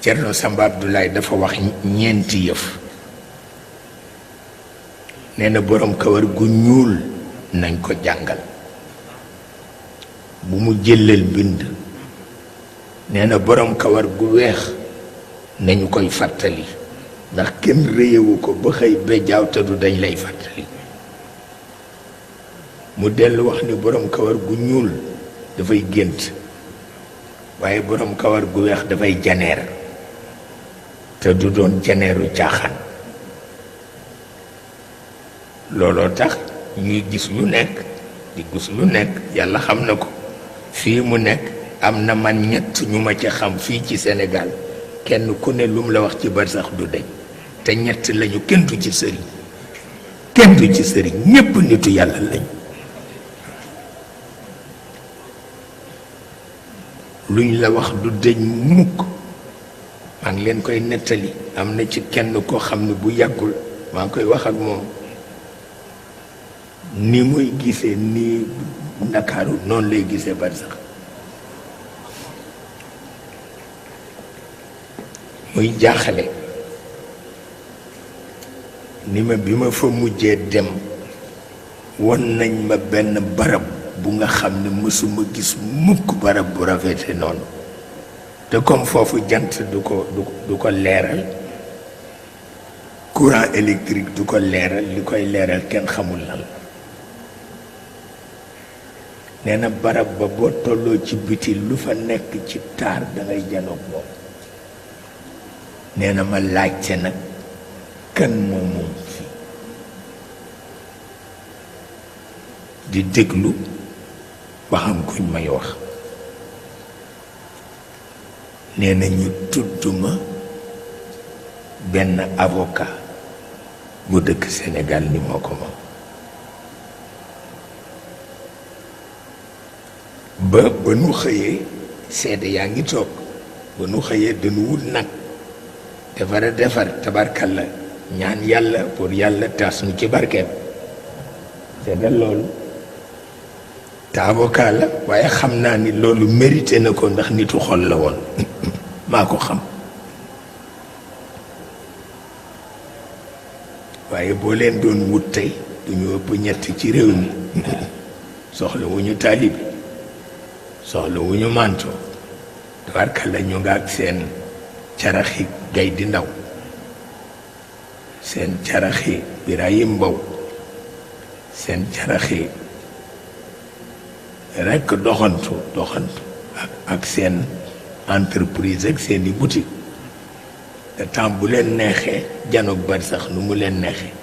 Cerno Samba Abdoulaye dafa wax ñeenti yëf nee na borom kawar gu ñuul nañ ko jàngal bu mu jëlal bind nee na borom kawar gu weex nañu koy fàttali ndax kenn réyewu ko ba xëy bejjaaw te du dañ lay fàttali mu dellu wax ni borom kawar gu ñuul dafay gént waaye borom kawar gu weex dafay janeer te du doon janeeru caaxaan looloo tax ñuy gis lu nekk di gis lu nekk yàlla xam na ko fii mu nekk am na man ñett ñu ma ci xam fii ci Sénégal kenn ku ne lu mu la wax ci barsax du deñ te ñett lañu kenn du ci sëriñ kenn du ci sëriñ ñépp nitu yàlla lañu luñ la wax du deñ mukk maa ngi leen koy nettali am na ci kenn koo xam ne bu yàggul maa ngi koy wax ak moom ni muy gisee nii Ndakaaru noonu lay gisee barsax muy jaaxale ni ma bi ma fa mujjee dem won nañ ma benn barab bu nga xam ne mësuma gis mukk barab bu rafete noonu te comme foofu jant du ko leeral courant électrique du ko leeral li koy leeral kenn xamul lan nee na barab ba boo tolloo ci biti lu fa nekk ci taar dangay janoog moom nee na ma laajte nag kan moom fii di déglu ba xam kuñ may wax nee na ñu tudd ma benn avocat bu dëkk Sénégal ni moo ko moom ba nu xëyee seede yaa ngi toog ba nu xëyee dañu wut nag defar tabarkalla ñaan yàlla pour yàlla taas nu ci barkeem seedal loolu te avocat la waaye xam naa ni loolu mérité na ko ndax nitu xol la woon maa ko xam waaye boo leen doon wut tey duñu ëpp ñett ci réew mi soxla wu ñu taalibi soxla wu ñu manto tabarkalla ñu nga ak seen caraxi gay di ndaw seen caraxi Birahim Mbow seen caraxi rekk doxantu ak seen entreprise ak seeni boutique te temps bu leen neexee janoog bar sax nu mu leen neexee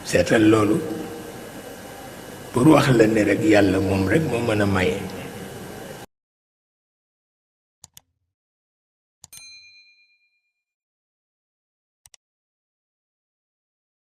seetal loolu pour wax la ne rek yàlla moom rek moo mën a maye